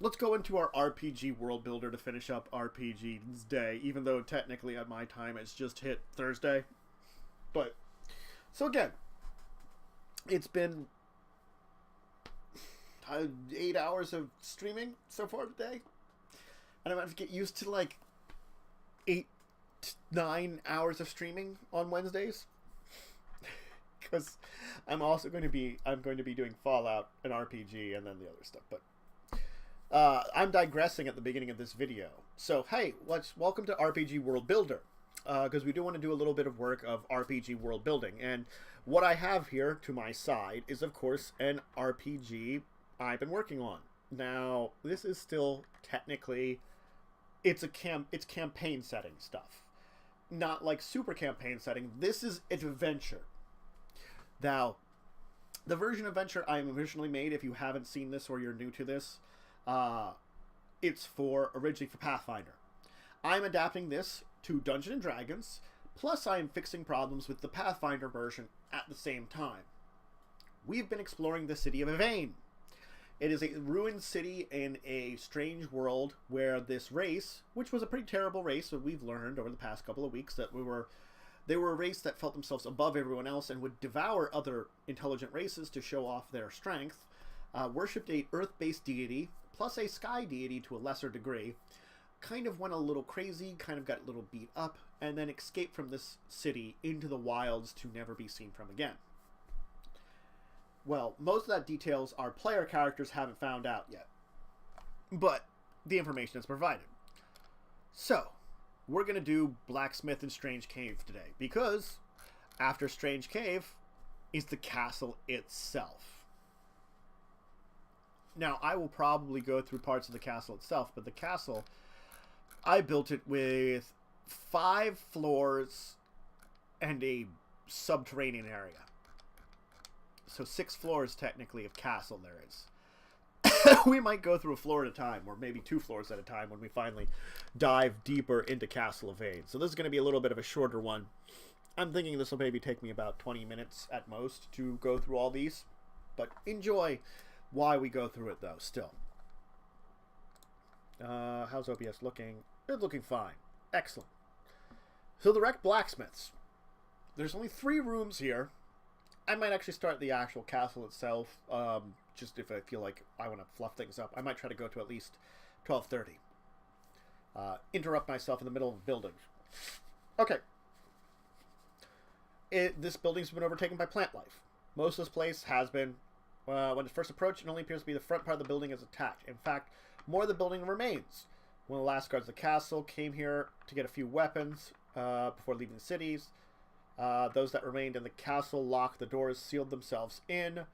let's go into our RPG world builder to finish up RPG's day, even though technically at my time it's just hit Thursday. But, so again, it's been 8 hours of streaming so far today. And I'm going to get used to like 8 to 9 hours of streaming on Wednesdays. Because I'm going to be doing Fallout and RPG and then the other stuff. But I'm digressing at the beginning of this video. So hey, welcome to RPG World Builder. Because we do want to do a little bit of work of RPG world building. And what I have here to my side is, of course, an RPG I've been working on. Now, this is still technically, it's campaign setting stuff. Not like super campaign setting. This is adventure. Now, the version of adventure I originally made, if you haven't seen this or you're new to this, it's originally for Pathfinder. I'm adapting this to Dungeons & Dragons, plus I am fixing problems with the Pathfinder version at the same time. We've been exploring the city of Evain. It is a ruined city in a strange world where this race, which was a pretty terrible race, but we've learned over the past couple of weeks that they were a race that felt themselves above everyone else and would devour other intelligent races to show off their strength, worshipped a earth-based deity, plus a sky deity to a lesser degree, kind of went a little crazy, kind of got a little beat up, and then escaped from this city into the wilds to never be seen from again. Well, most of that details our player characters haven't found out yet, but the information is provided. So, we're going to do Blacksmith and Strange Cave today, because after Strange Cave is the castle itself. Now, I will probably go through parts of the castle itself, but the castle, I built it with 5 floors and a subterranean area. So 6 floors, technically, of castle there is. We might go through a floor at a time, or maybe 2 floors at a time when we finally dive deeper into Castle Evain. So this is going to be a little bit of a shorter one. I'm thinking this will maybe take me about 20 minutes at most to go through all these. But enjoy why we go through it, though, still. How's OBS looking? It's looking fine. Excellent. So the wrecked blacksmiths. There's only 3 rooms here. I might actually start the actual castle itself, just if I feel like I want to fluff things up. I might try to go to at least 12:30. Interrupt myself in the middle of building. Okay. This building's been overtaken by plant life. Most of this place has been, when it first approached, it only appears to be the front part of the building is attacked. In fact, more of the building remains. One of the last guards of the castle came here to get a few weapons before leaving the cities. Those that remained in the castle locked the doors, sealed themselves in.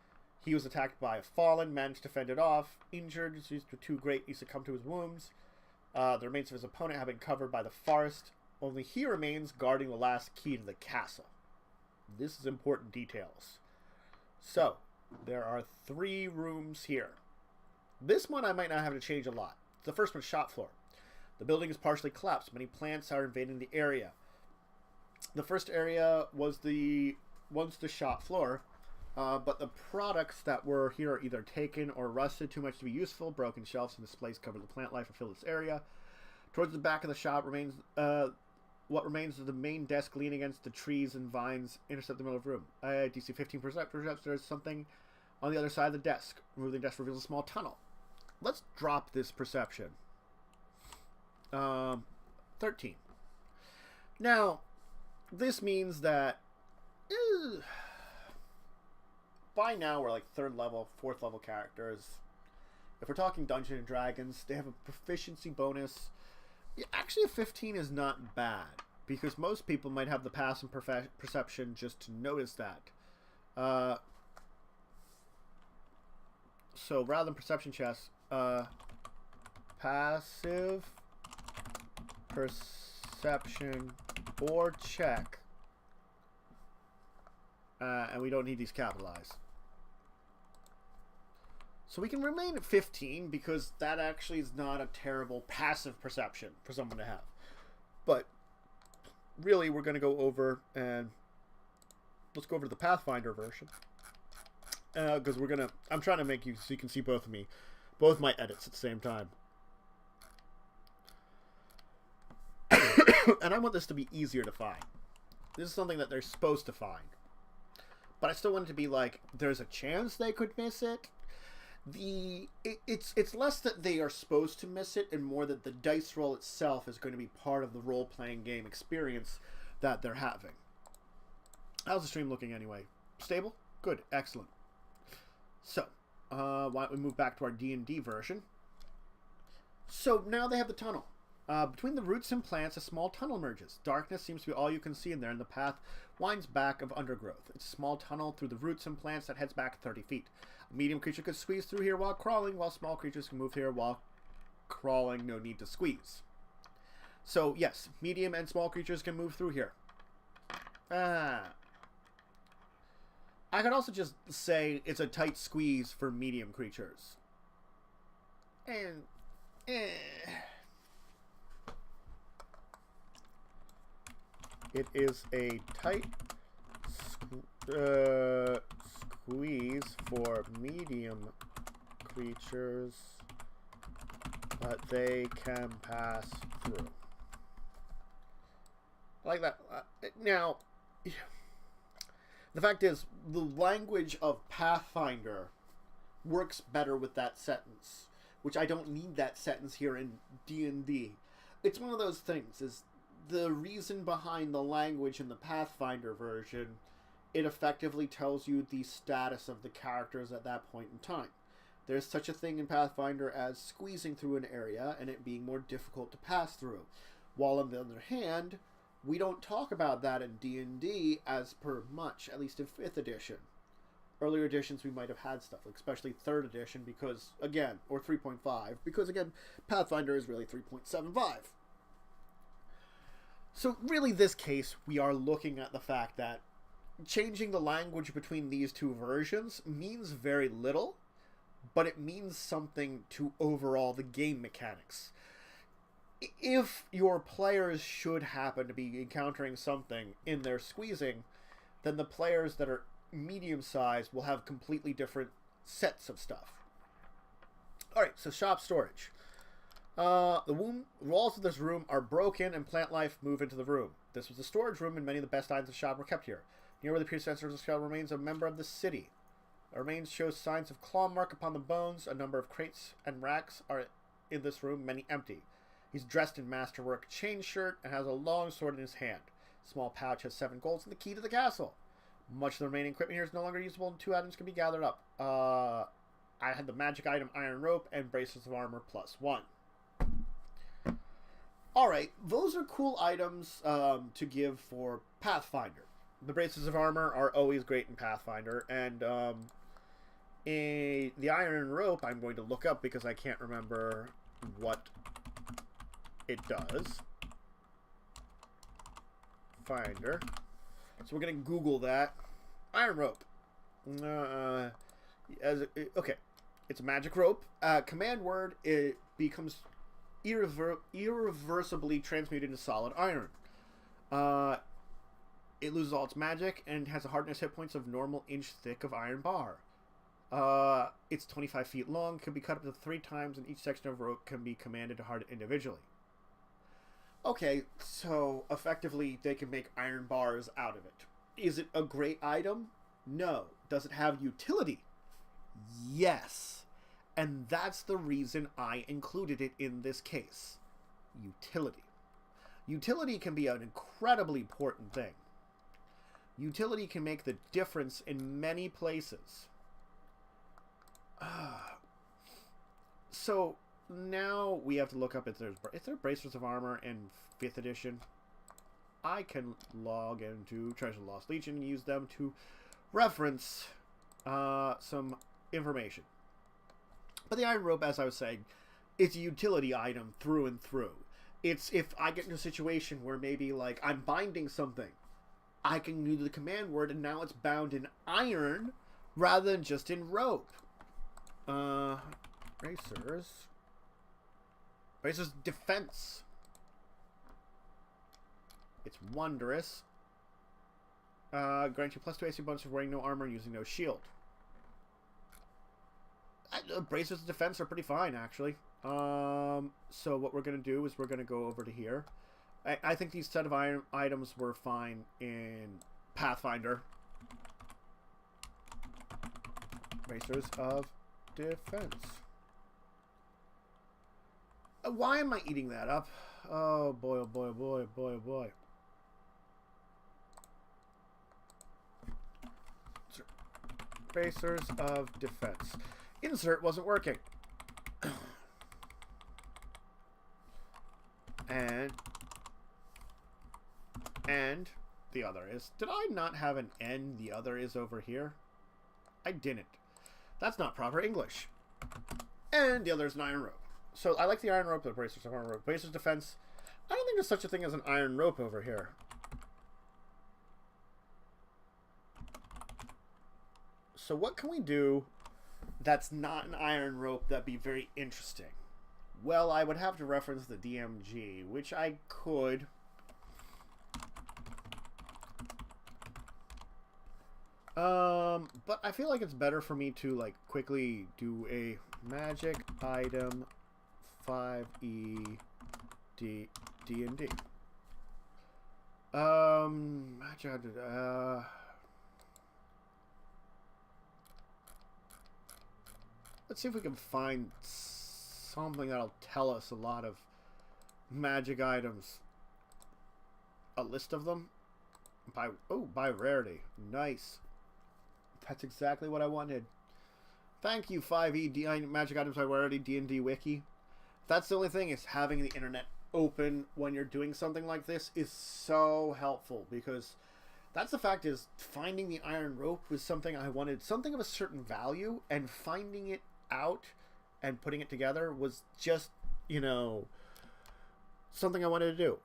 He was attacked by a fallen, managed to fend it off. Injured, used too great, he succumbed to his wounds. The remains of his opponent have been covered by the forest. Only he remains guarding the last key to the castle. This is important details. So, there are 3 rooms here. This one I might not have to change a lot. The first one's shop floor. The building is partially collapsed. Many plants are invading the area. The first area was once the shop floor, but the products that were here are either taken or rusted too much to be useful. Broken shelves and displays cover the plant life and fill this area. Towards the back of the shop remains what remains of the main desk leaning against the trees and vines intercept the middle of the room. DC 15%. Perhaps there's something on the other side of the desk. Removing the desk reveals a small tunnel. Let's drop this perception. 13. Now, this means that by now we're like 3rd level, 4th level characters. If we're talking Dungeons & Dragons, they have a proficiency bonus. Yeah, actually, a 15 is not bad, because most people might have the passive perception just to notice that. So rather than perception checks, passive perception or check, and we don't need these capitalized. So we can remain at 15 because that actually is not a terrible passive perception for someone to have. But really, we're going to go over and let's go over to the Pathfinder version, because I'm trying to make you so you can see both of me. Both my edits at the same time. And I want this to be easier to find. This is something that they're supposed to find. But I still want it to be like, there's a chance they could miss it. It's less that they are supposed to miss it and more that the dice roll itself is going to be part of the role-playing game experience that they're having. How's the stream looking anyway? Stable? Good. Excellent. So, why don't we move back to our D&D version? So, now they have the tunnel. Between the roots and plants, a small tunnel emerges. Darkness seems to be all you can see in there, and the path winds back of undergrowth. It's a small tunnel through the roots and plants that heads back 30 feet. A medium creature could squeeze through here while crawling, while small creatures can move here while crawling. No need to squeeze. So, yes, medium and small creatures can move through here. I could also just say it's a tight squeeze for medium creatures. And, it is a tight squeeze for medium creatures, but they can pass through. I like that. Now, the fact is, the language of Pathfinder works better with that sentence, which I don't need that sentence here in D&D. It's one of those things, is the reason behind the language in the Pathfinder version, it effectively tells you the status of the characters at that point in time. There's such a thing in Pathfinder as squeezing through an area and it being more difficult to pass through. While on the other hand, we don't talk about that in D&D as per much, at least in 5th edition. Earlier editions we might have had stuff, especially 3rd edition, because, again, or 3.5, because, again, Pathfinder is really 3.75. So, really, this case, we are looking at the fact that changing the language between these two versions means very little, but it means something to overall the game mechanics. If your players should happen to be encountering something in their squeezing, then the players that are medium-sized will have completely different sets of stuff. Alright, so shop storage. The walls of this room are broken and plant life move into the room. This was a storage room and many of the best items of the shop were kept here. Near where the pierced sensors of the skull remains a member of the city. The remains show signs of claw mark upon the bones. A number of crates and racks are in this room, many empty. He's dressed in masterwork chain shirt and has a long sword in his hand. Small pouch has 7 golds and the key to the castle. Much of the remaining equipment here is no longer usable and 2 items can be gathered up. I had the magic item iron rope and bracelets of armor +1. Alright, those are cool items to give for Pathfinder. The bracelets of armor are always great in Pathfinder, and the iron rope I'm going to look up because I can't remember what it does. Finder. So we're going to Google that. Iron rope. Okay. It's a magic rope. Command word, it becomes irreversibly transmuted into solid iron. It loses all its magic and has a hardness hit points of normal inch thick of iron bar. It's 25 feet long, can be cut up to 3 times, and each section of rope can be commanded to harden individually. Okay, so effectively they can make iron bars out of it. Is it a great item? No. Does it have utility? Yes. And that's the reason I included it in this case. Utility. Utility can be an incredibly important thing. Utility can make the difference in many places. So now we have to look up if there bracelets of armor in 5th edition. I can log into Treasure Lost Legion and use them to reference some information. But the iron rope, as I was saying, it's a utility item through and through. It's if I get into a situation where maybe like I'm binding something, I can do the command word and now it's bound in iron rather than just in rope. Bracers defense. It's wondrous. Grant you +2 AC bonus for wearing no armor and using no shield. Bracers of defense are pretty fine, actually. So what we're going to do is we're going to go over to here. I think these set of iron items were fine in Pathfinder. Bracers of defense. Why am I eating that up? Oh boy, oh boy, oh boy, oh boy, oh boy. Bracers of defense. Insert wasn't working. And the other is. Did I not have an N? The other is over here? I didn't. That's not proper English. And the other is an iron rope. So I like the iron rope, the bracers of iron rope. Bracers defense. I don't think there's such a thing as an iron rope over here. So what can we do that's not an iron rope that'd be very interesting? Well, I would have to reference the DMG, which I could. But I feel like it's better for me to like quickly do a magic item 5e D&D. Magic let's see if we can find something that'll tell us a lot of magic items. A list of them by rarity. Nice. That's exactly what I wanted. Thank you, 5e Magic Items by Rarity D&D Wiki. That's the only thing, is having the internet open when you're doing something like this is so helpful, because that's the fact, is finding the iron rope was something I wanted, something of a certain value, and finding it out and putting it together was just, you know, something I wanted to do.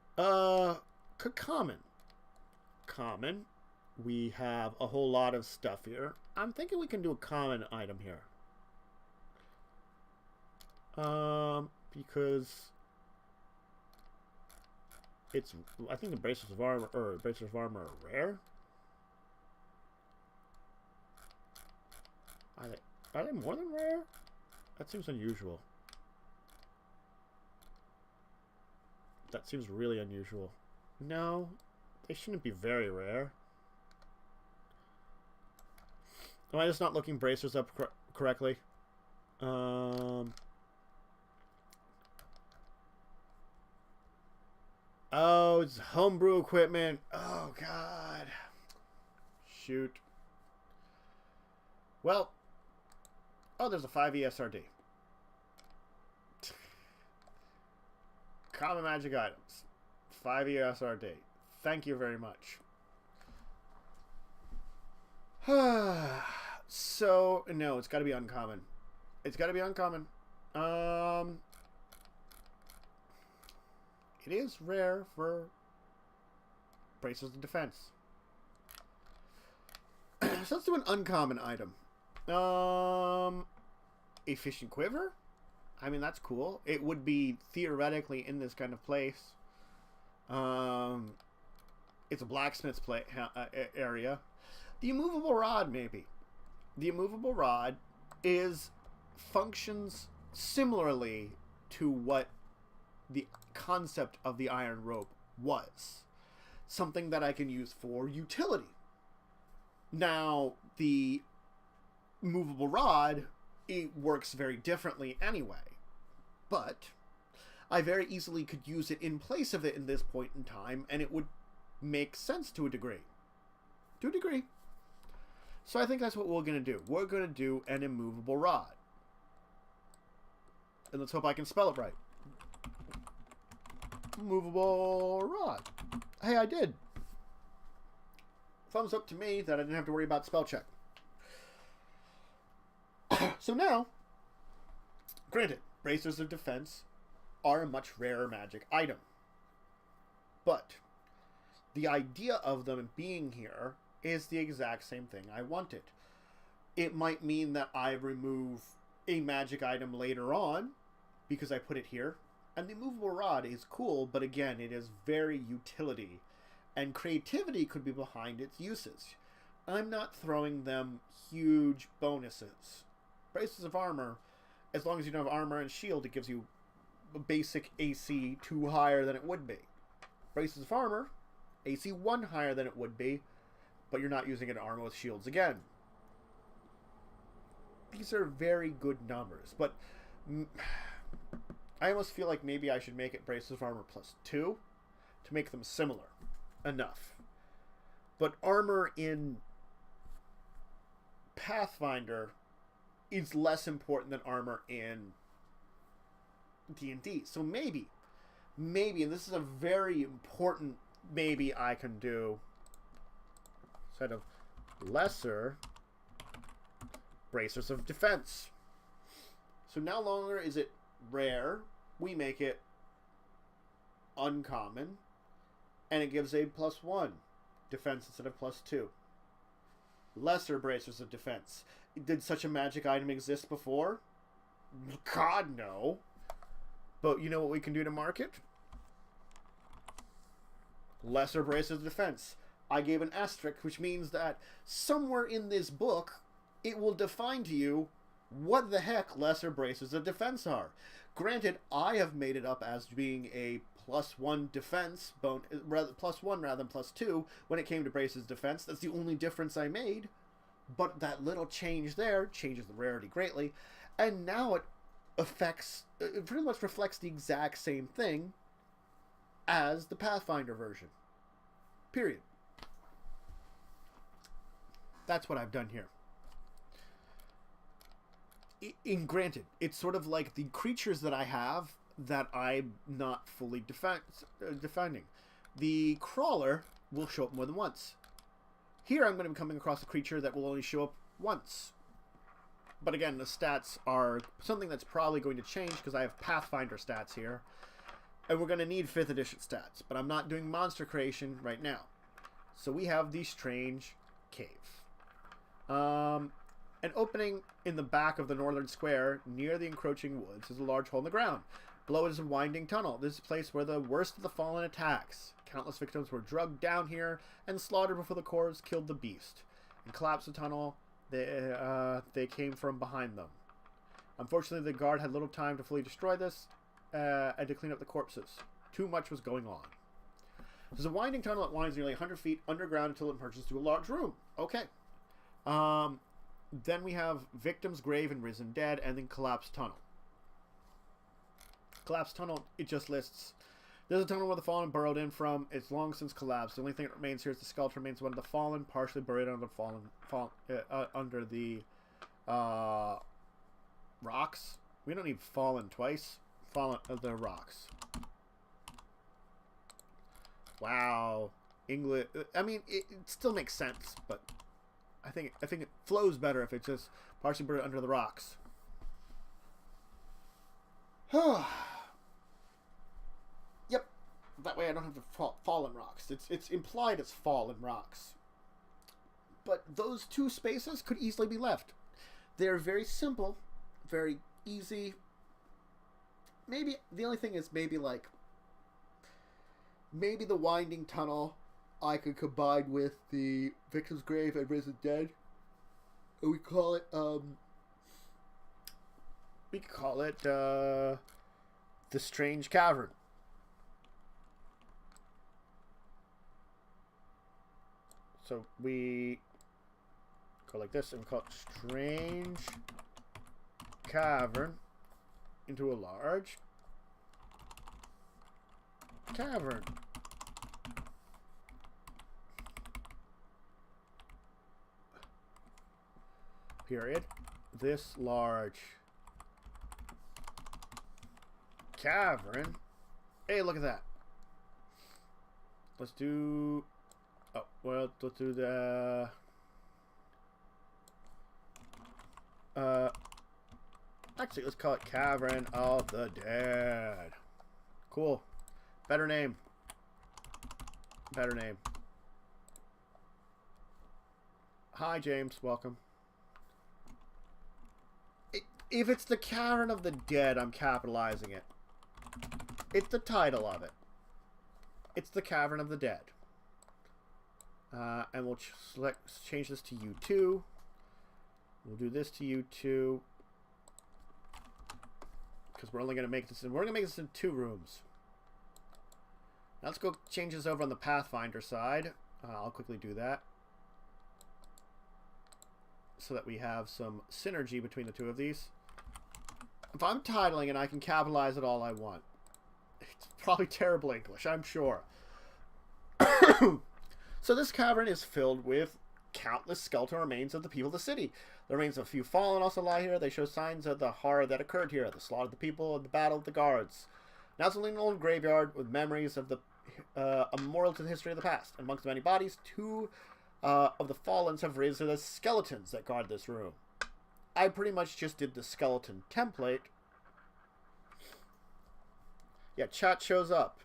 Common. We have a whole lot of stuff here. I'm thinking we can do a common item here. Because it's, I think the bracers of armor are rare. Are they more than rare? That seems unusual. That seems really unusual. No, they shouldn't be very rare. Am I just not looking bracers up correctly? Oh, it's homebrew equipment. Oh, God. Shoot. Well. Oh, there's a 5e SRD. Common magic items. 5e SRD. Thank you very much. So, no, it's got to be uncommon. It's got to be uncommon. It is rare for bracers of defense. So let's do an uncommon item. A fishing quiver? I mean, that's cool. It would be theoretically in this kind of place. It's a blacksmith's area. The immovable rod, maybe. The immovable rod functions similarly to what the concept of the iron rope was. Something that I can use for utility. Now, the movable rod, it works very differently anyway. But I very easily could use it in place of it in this point in time, and it would make sense to a degree. To a degree. So I think that's what we're going to do. We're going to do an immovable rod. And let's hope I can spell it right. Movable rod. Hey, I did. Thumbs up to me that I didn't have to worry about spell check. So now, granted, bracers of defense are a much rarer magic item. But the idea of them being here is the exact same thing I wanted. It might mean that I remove a magic item later on because I put it here. And the movable rod is cool, but again, it is very utility. And creativity could be behind its uses. I'm not throwing them huge bonuses. Braces of armor, as long as you don't have armor and shield, it gives you a basic AC 2 higher than it would be. Braces of armor, AC 1 higher than it would be, but you're not using an armor with shields again. These are very good numbers, but I almost feel like maybe I should make it Braces of Armor plus 2 to make them similar enough. But armor in Pathfinder is less important than armor in D&D. So maybe, and this is a very important maybe I can do, instead of lesser bracers of defense. So no longer is it rare, we make it uncommon, and it gives a +1 defense instead of +2. Lesser bracers of defense. Did such a magic item exist before? God, no. But you know what we can do to market? Lesser bracers of defense. I gave an asterisk, which means that somewhere in this book, it will define to you what the heck lesser bracers of defense are. Granted, I have made it up as being a +1 defense, +1 rather than +2 when it came to braces defense. That's the only difference I made. But that little change there changes the rarity greatly. And now it pretty much reflects the exact same thing as the Pathfinder version. Period. That's what I've done here. Granted, it's sort of like the creatures that I have that I'm not fully defending. The crawler will show up more than once. Here I'm going to be coming across a creature that will only show up once. But again, the stats are something that's probably going to change because I have Pathfinder stats here. And we're going to need 5th edition stats. But I'm not doing monster creation right now. So we have the Strange Cave. An opening in the back of the northern square near the encroaching woods is a large hole in the ground. Below it is a winding tunnel. This is a place where the worst of the fallen attacks. Countless victims were drugged down here and slaughtered before the corpse killed the beast. And collapsed the tunnel they came from behind them. Unfortunately, the guard had little time to fully destroy this and to clean up the corpses. Too much was going on. There's a winding tunnel that winds nearly 100 feet underground until it merges to a large room. Okay. Then we have Victim's Grave and Risen Dead, and then Collapsed Tunnel. Collapsed Tunnel, it just lists, there's a tunnel where the fallen burrowed in from. It's long since collapsed. The only thing that remains here is the skeleton remains one of the fallen, partially buried under under the rocks. We don't need fallen twice. Fallen the rocks. Wow. English. I mean, it still makes sense, but I think it flows better if it's just partially buried under the rocks. Yep. That way I don't have to fallen rocks. It's implied as fallen rocks. But those two spaces could easily be left. They're very simple, very easy. Maybe the only thing is maybe the winding tunnel I could combine with the Victim's Grave and Risen Dead. And we call it the Strange Cavern. So we go like this and we call it Strange Cavern into a large cavern. Period. This large cavern. Hey, look at that. Let's do... Oh, well, let's do the... Actually, let's call it Cavern of the Dead. Cool. Better name. Better name. Hi, James. Welcome. If it's the Cavern of the Dead, I'm capitalizing it. It's the title of it. It's the Cavern of the Dead. And we'll change this to U2. We'll do this to U2. because we're only going to make this in... We're going to make this in 2 rooms. Now let's go change this over on the Pathfinder side. I'll quickly do that, so that we have some synergy between the 2 of these. If I'm titling it, I can capitalize it all I want. It's probably terrible English, I'm sure. So this cavern is filled with countless skeletal remains of the people of the city. The remains of a few fallen also lie here. They show signs of the horror that occurred here, the slaughter of the people, and the battle of the guards. Now it's only an old graveyard with memories of the a memorial to the history of the past. And amongst the many bodies, 2 of the fallens have raised the skeletons that guard this room. I pretty much just did the skeleton template. Yeah, chat shows up.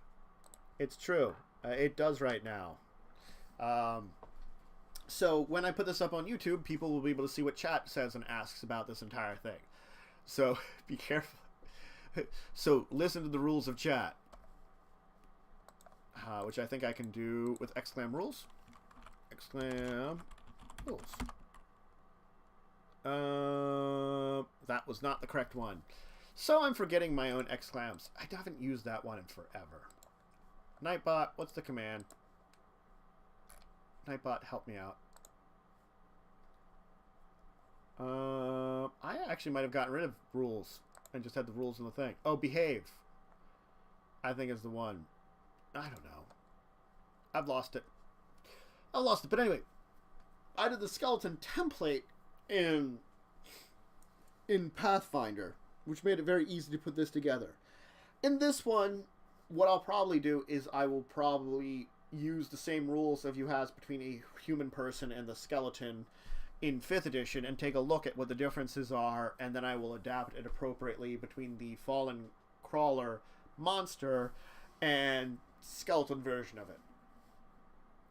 It's true. It does right now. So when I put this up on YouTube, people will be able to see what chat says and asks about this entire thing. So be careful. So listen to the rules of chat. Which I think I can do with exclam rules. Exclam rules. That was not the correct one. So I'm forgetting my own exclams. I haven't used that one in forever. Nightbot, what's the command? Nightbot, help me out. I actually might have gotten rid of rules and just had the rules in the thing. Oh, behave, I think is the one. I don't know. I've lost it. I lost it. But anyway, I did the skeleton template in Pathfinder, which made it very easy to put this together. In this one, what I'll probably do is I will probably use the same rules of you has between a human person and the skeleton in 5th edition and take a look at what the differences are, and then I will adapt it appropriately between the fallen crawler monster and skeleton version of it.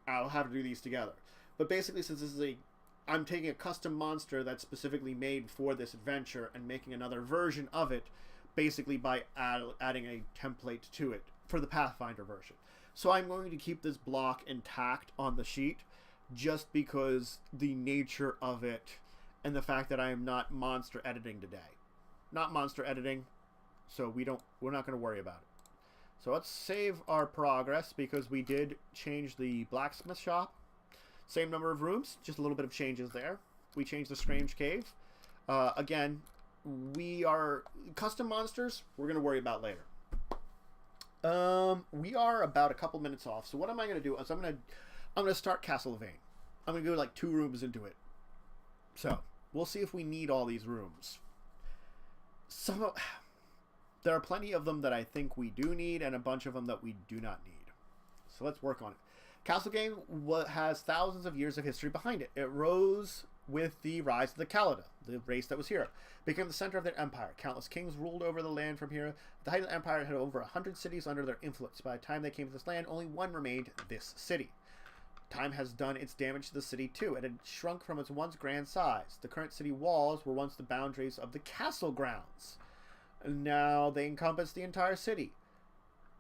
I'll have to do these together. But basically, since this is I'm taking a custom monster that's specifically made for this adventure and making another version of it, basically by adding a template to it for the Pathfinder version. So I'm going to keep this block intact on the sheet, just because the nature of it and the fact that I am not monster editing today. Not monster editing, so we're not going to worry about it. So let's save our progress, because we did change the blacksmith shop. Same number of rooms, just a little bit of changes there. We changed the strange cave. Again, we are custom monsters. We're going to worry about later. We are about a couple minutes off. So what am I going to do? Is I'm going to start Castle Evain. I'm going to go like 2 rooms into it. So we'll see if we need all these rooms. There are plenty of them that I think we do need, and a bunch of them that we do not need. So let's work on it. Castle Game has thousands of years of history behind it. It rose with the rise of the Kalida, the race that was here. It became the center of their empire. Countless kings ruled over the land from here. At the height of the empire, it had over 100 cities under their influence. By the time they came to this land, only one remained, this city. Time has done its damage to the city too. It had shrunk from its once grand size. The current city walls were once the boundaries of the castle grounds. Now they encompass the entire city.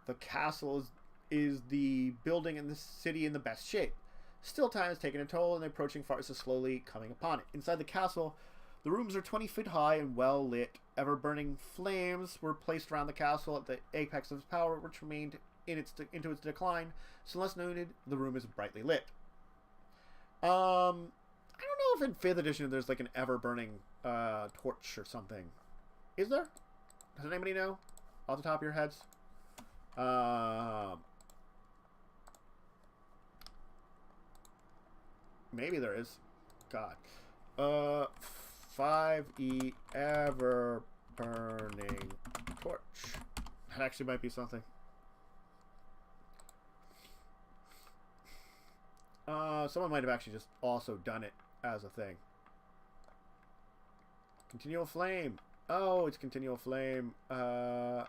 The castle is the building in the city in the best shape. Still, time has taken a toll, and the approaching forest is slowly coming upon it. Inside the castle, the rooms are 20 feet high and well lit. Ever-burning flames were placed around the castle at the apex of its power, which remained into its decline. So unless noted, the room is brightly lit. I don't know if in 5th edition there's like an ever-burning torch or something. Is there? Does anybody know off the top of your heads? Maybe there is. God. 5e ever burning torch. That actually might be something. Someone might have actually just also done it as a thing. Continual flame. Oh, it's continual flame. That's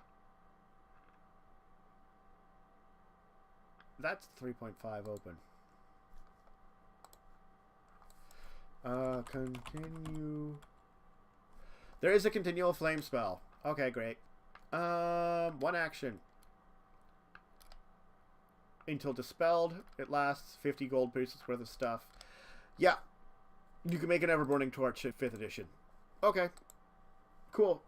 3.5 open. Continue. There is a continual flame spell. Okay, great. 1 action. Until dispelled, it lasts 50 gold pieces worth of stuff. Yeah. You can make an ever-burning torch at 5th edition. Okay. Cool.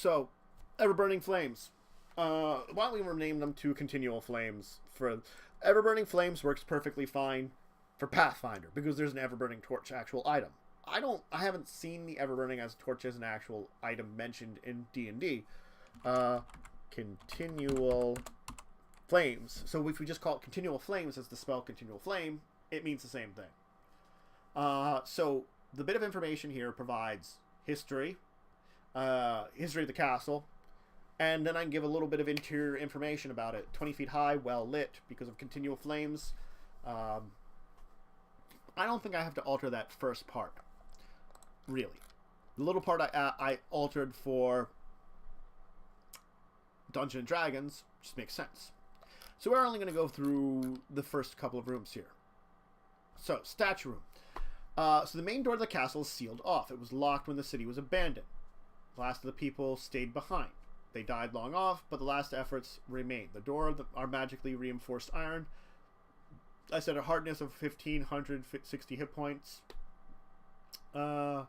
So, ever-burning flames. Why don't we rename them to continual flames? For ever-burning flames works perfectly fine for Pathfinder because there's an ever-burning torch actual item. I haven't seen the ever-burning as torch as an actual item mentioned in D&D. Continual flames. So if we just call it continual flames as the spell continual flame, it means the same thing. So the bit of information here provides history, history of the castle, and then I can give a little bit of interior information about it. 20 feet high, well lit because of continual flames. I don't think I have to alter that first part, really. The little part I altered for Dungeons and Dragons just makes sense. So we're only going to go through the first couple of rooms here. So, statue room. So the main door of the castle is sealed off. It was locked when the city was abandoned. The last of the people stayed behind. They died long off, but the last efforts remain. The door are magically reinforced iron. I said a hardness of 1,560 hit points. PCs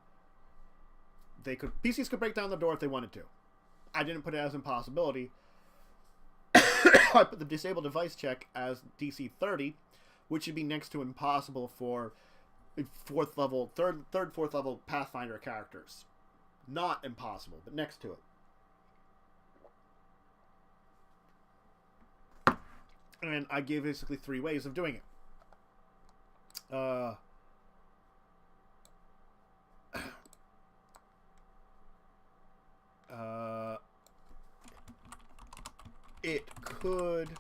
could break down the door if they wanted to. I didn't put it as impossibility. I put the disable device check as DC 30, which should be next to impossible for third, fourth level Pathfinder characters. Not impossible, but next to it. And I gave basically 3 ways of doing it. It could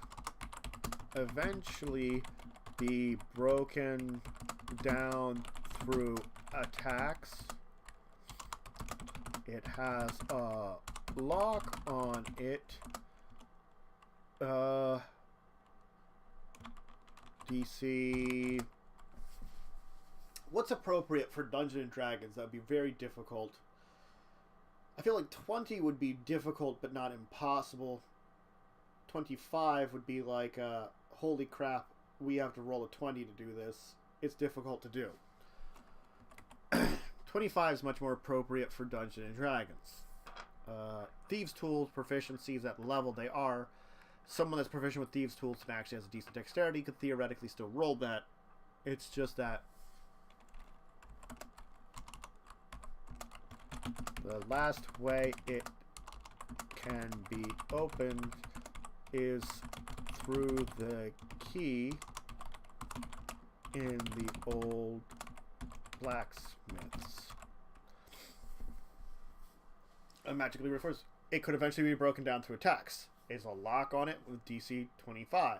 eventually be broken down through attacks. It has a lock on it. DC. What's appropriate for Dungeons and Dragons? That would be very difficult. I feel like 20 would be difficult but not impossible. 25 would be like, holy crap, we have to roll a 20 to do this. It's difficult to do. 25 is much more appropriate for Dungeons and Dragons. Thieves' Tools, proficiencies at the level they are. Someone that's proficient with Thieves' Tools and actually has a decent dexterity could theoretically still roll that. It's just that the last way it can be opened is through the key in the old blacksmiths. Magically refers. It could eventually be broken down through attacks. Is a lock on it with DC 25.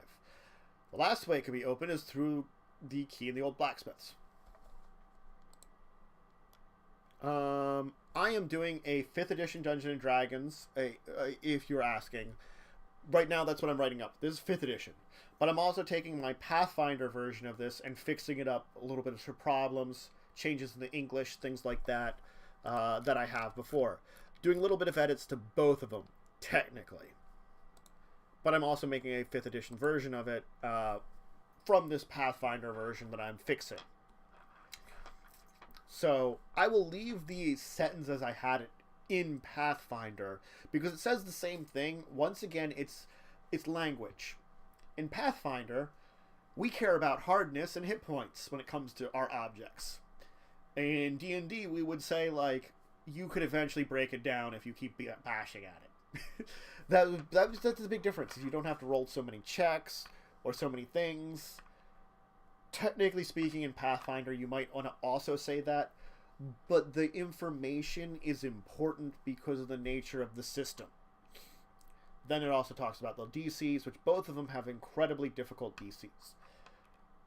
The last way it can be opened is through the key in the old blacksmiths. I am doing a 5th edition Dungeons and Dragons, if you're asking. Right now, that's what I'm writing up. This is 5th edition. But I'm also taking my Pathfinder version of this and fixing it up a little bit for problems, changes in the English, things like that, that I have before. Doing a little bit of edits to both of them, technically. But I'm also making a 5th edition version of it from this Pathfinder version that I'm fixing. So I will leave the sentence as I had it in Pathfinder because it says the same thing. Once again, it's language. In Pathfinder, we care about hardness and hit points when it comes to our objects. In D&D, we would say, like, you could eventually break it down if you keep bashing at it. That's the big difference. You don't have to roll so many checks or so many things. Technically speaking, in Pathfinder, you might want to also say that, but the information is important because of the nature of the system. Then it also talks about the DCs, which both of them have incredibly difficult DCs.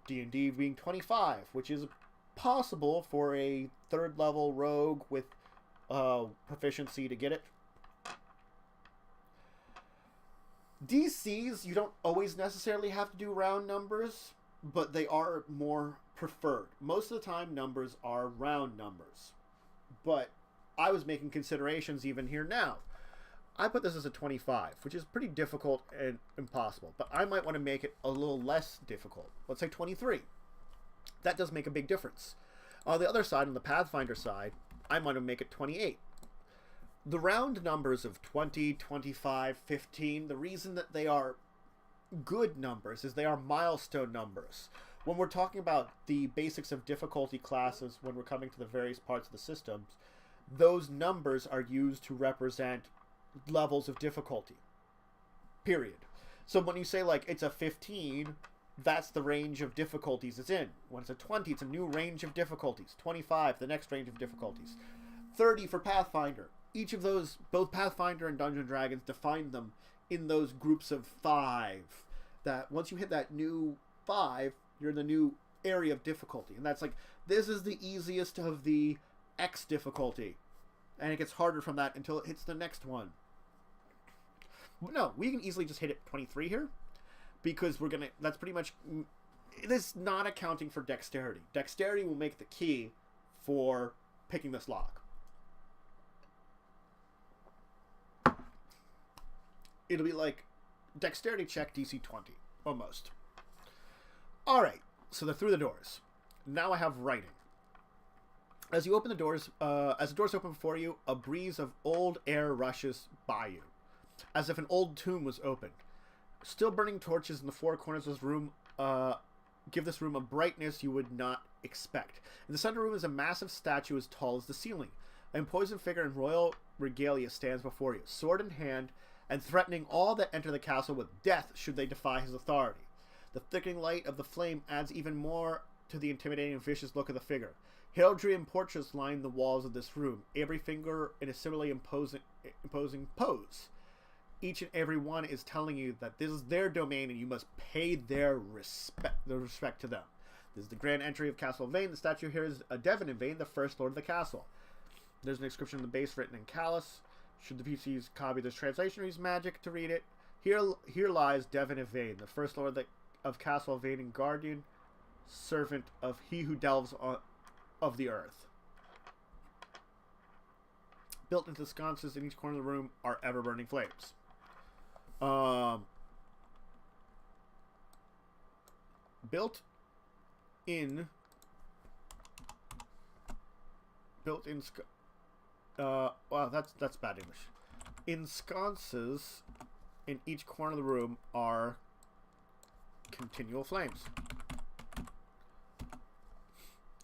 D&D being 25, which is possible for a 3rd level rogue with proficiency to get it. DCs, you don't always necessarily have to do round numbers, but they are more preferred. Most of the time, numbers are round numbers. But I was making considerations even here now. I put this as a 25, which is pretty difficult and impossible. But I might want to make it a little less difficult. Let's say 23. That does make a big difference. On the other side, on the Pathfinder side, I might make it 28. The round numbers of 20, 25, 15, the reason that they are good numbers is they are milestone numbers. When we're talking about the basics of difficulty classes, when we're coming to the various parts of the systems, those numbers are used to represent levels of difficulty. Period. So when you say, like, it's a 15, that's the range of difficulties it's in. When it's a 20, it's a new range of difficulties. 25, the next range of difficulties. 30 for Pathfinder. Each of those, both Pathfinder and Dungeons & Dragons, define them in those groups of 5. That once you hit that new 5, you're in the new area of difficulty. And that's like, this is the easiest of the X difficulty. And it gets harder from that until it hits the next one. No, we can easily just hit it 23 here. Because we're going to, that's pretty much, this is not accounting for dexterity. Dexterity will make the key for picking this lock. It'll be like dexterity check DC 20, almost. Alright, so they're through the doors. Now I have writing. As you open the doors, as the doors open before you, a breeze of old air rushes by you, as if an old tomb was opened. Still burning torches in the four corners of this room give this room a brightness you would not expect. In the center room is a massive statue as tall as the ceiling. A imposing figure in royal regalia stands before you, sword in hand, and threatening all that enter the castle with death should they defy his authority. The thickening light of the flame adds even more to the intimidating and vicious look of the figure. Heraldry and portraits line the walls of this room, every finger in a similarly imposing pose. Each and every one is telling you that this is their domain and you must pay their respect to them. This is the grand entry of Castle Evain. The statue here is Dracovin Empire, the first lord of the castle. There's an inscription on the base written in Callus. Should the PCs copy this translation or use magic to read it? Here lies Dracovin Empire, the first lord of Castle Evain and guardian, servant of he who delves of the earth. Built into the sconces in each corner of the room are ever-burning flames. Wow, that's bad English. In sconces in each corner of the room are continual flames.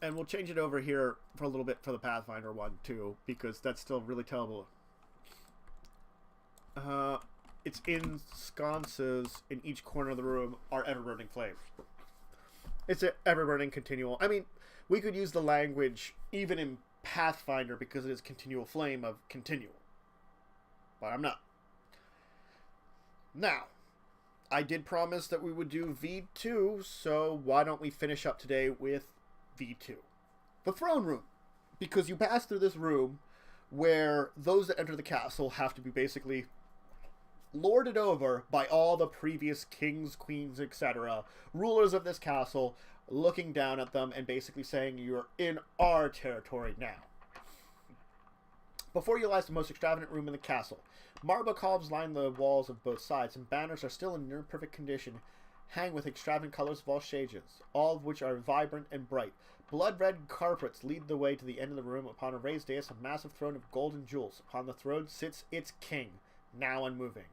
And we'll change it over here for a little bit for the Pathfinder one too, because that's still really terrible. It's in sconces in each corner of the room are ever-burning flames. It's an ever-burning continual. I mean, we could use the language even in Pathfinder because it is continual flame of continual. But I'm not. Now, I did promise that we would do V2, so why don't we finish up today with V2. The throne room. Because you pass through this room where those that enter the castle have to be basically lorded over by all the previous kings, queens, etc., rulers of this castle, looking down at them and basically saying, you're in our territory now. Before you lies the most extravagant room in the castle. Marble columns line the walls of both sides, and banners are still in near perfect condition, hang with extravagant colors of all shades, all of which are vibrant and bright. Blood-red carpets lead the way to the end of the room. Upon a raised dais, a massive throne of gold and jewels. Upon the throne sits its king, now unmoving.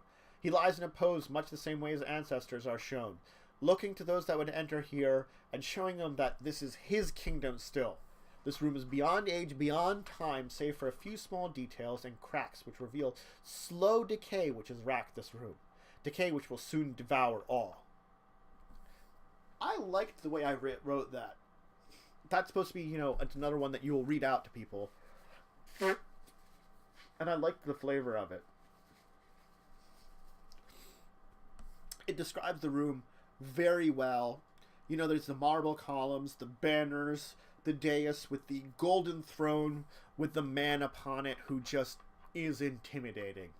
He lies in a pose much the same way as ancestors are shown, looking to those that would enter here and showing them that this is his kingdom still. This room is beyond age, beyond time, save for a few small details and cracks which reveal slow decay which has racked this room. Decay which will soon devour all. I liked the way I wrote that. That's supposed to be, you know, it's another one that you will read out to people. And I liked the flavor of it. It describes the room very well. You know, there's the marble columns, the banners, the dais with the golden throne with the man upon it who just is intimidating.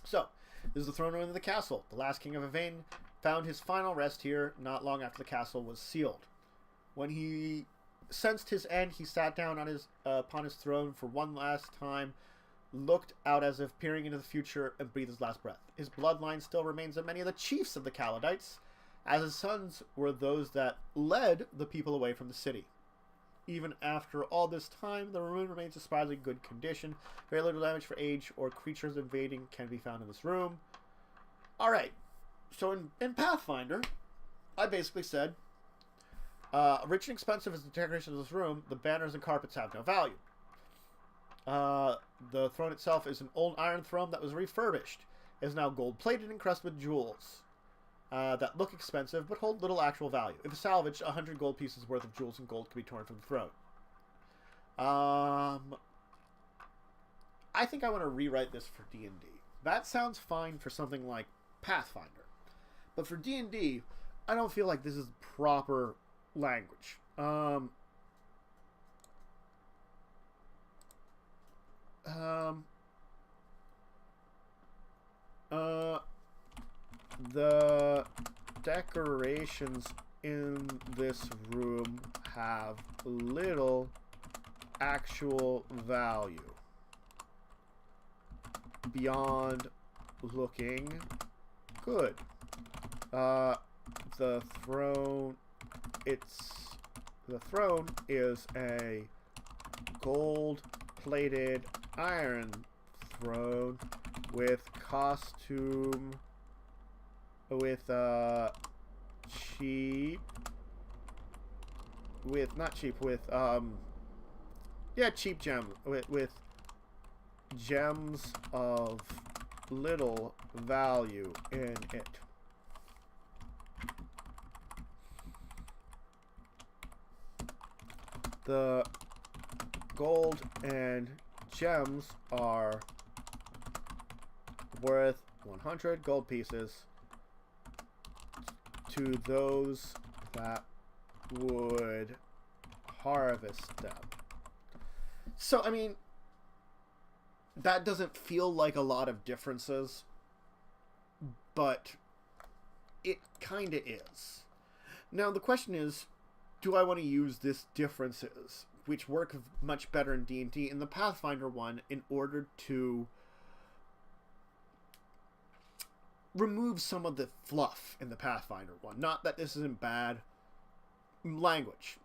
So, this is the throne room of the castle. The last king of Evain found his final rest here not long after the castle was sealed. When he sensed his end, he sat down on upon his throne for one last time, looked out as if peering into the future, and breathed his last breath. His bloodline still remains in many of the chiefs of the Kaladites, as his sons were those that led the people away from the city. Even after all this time, the room remains in surprisingly good condition. Very little damage for age or creatures invading can be found in this room. Alright, so in Pathfinder, I basically said, rich and expensive as the decoration of this room, the banners and carpets have no value. The throne itself is an old iron throne that was refurbished. It is now gold-plated and encrusted with jewels that look expensive but hold little actual value. If salvaged, 100 gold pieces worth of jewels and gold can be torn from the throne. I think I want to rewrite this for D&D. That sounds fine for something like Pathfinder. But for D&D, I don't feel like this is proper language. The decorations in this room have little actual value beyond looking good. The throne is a gold-plated iron throne with cheap gems with gems of little value in it. The gold and gems are worth 100 gold pieces to those that would harvest them. So, I mean, that doesn't feel like a lot of differences, but it kind of is. Now, the question is, do I want to use this differences, which work much better in D&D, in the Pathfinder one, in order to remove some of the fluff in the Pathfinder one? Not that this isn't bad. Language.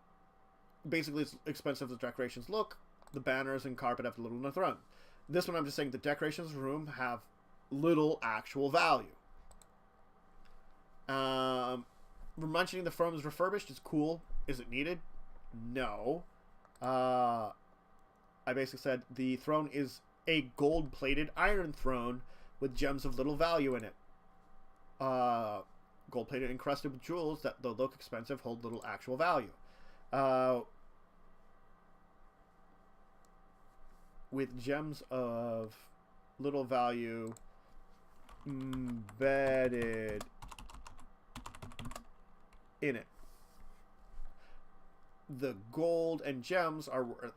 Basically, it's expensive as decorations look. The banners and carpet have little in the throne. This one, I'm just saying the decorations of the room have little actual value. Mentioning the throne is refurbished is cool. Is it needed? No. I basically said the throne is a gold-plated iron throne with gems of little value in it. Gold-plated encrusted with jewels that, though look expensive, hold little actual value. With gems of little value embedded in it. The gold and gems are worth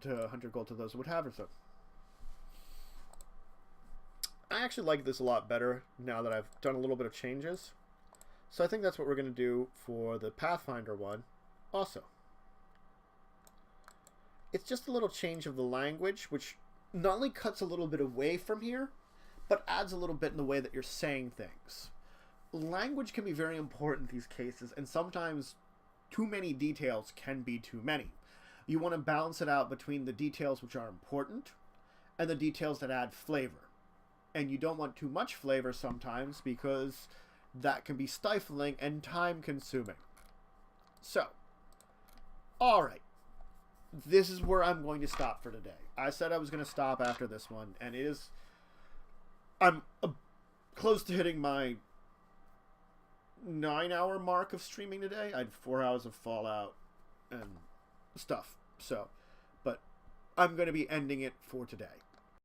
to 100 gold to those who would have them. I actually like this a lot better now that I've done a little bit of changes. So I think that's what we're going to do for the Pathfinder one also. It's just a little change of the language, which not only cuts a little bit away from here, but adds a little bit in the way that you're saying things. Language can be very important in these cases, and sometimes too many details can be too many. You want to balance it out between the details which are important and the details that add flavor. And you don't want too much flavor sometimes because that can be stifling and time-consuming. So, alright. This is where I'm going to stop for today. I said I was going to stop after this one, and it is... I'm close to hitting my 9-hour mark of streaming today. I had 4 hours of Fallout and stuff. So, but I'm going to be ending it for today.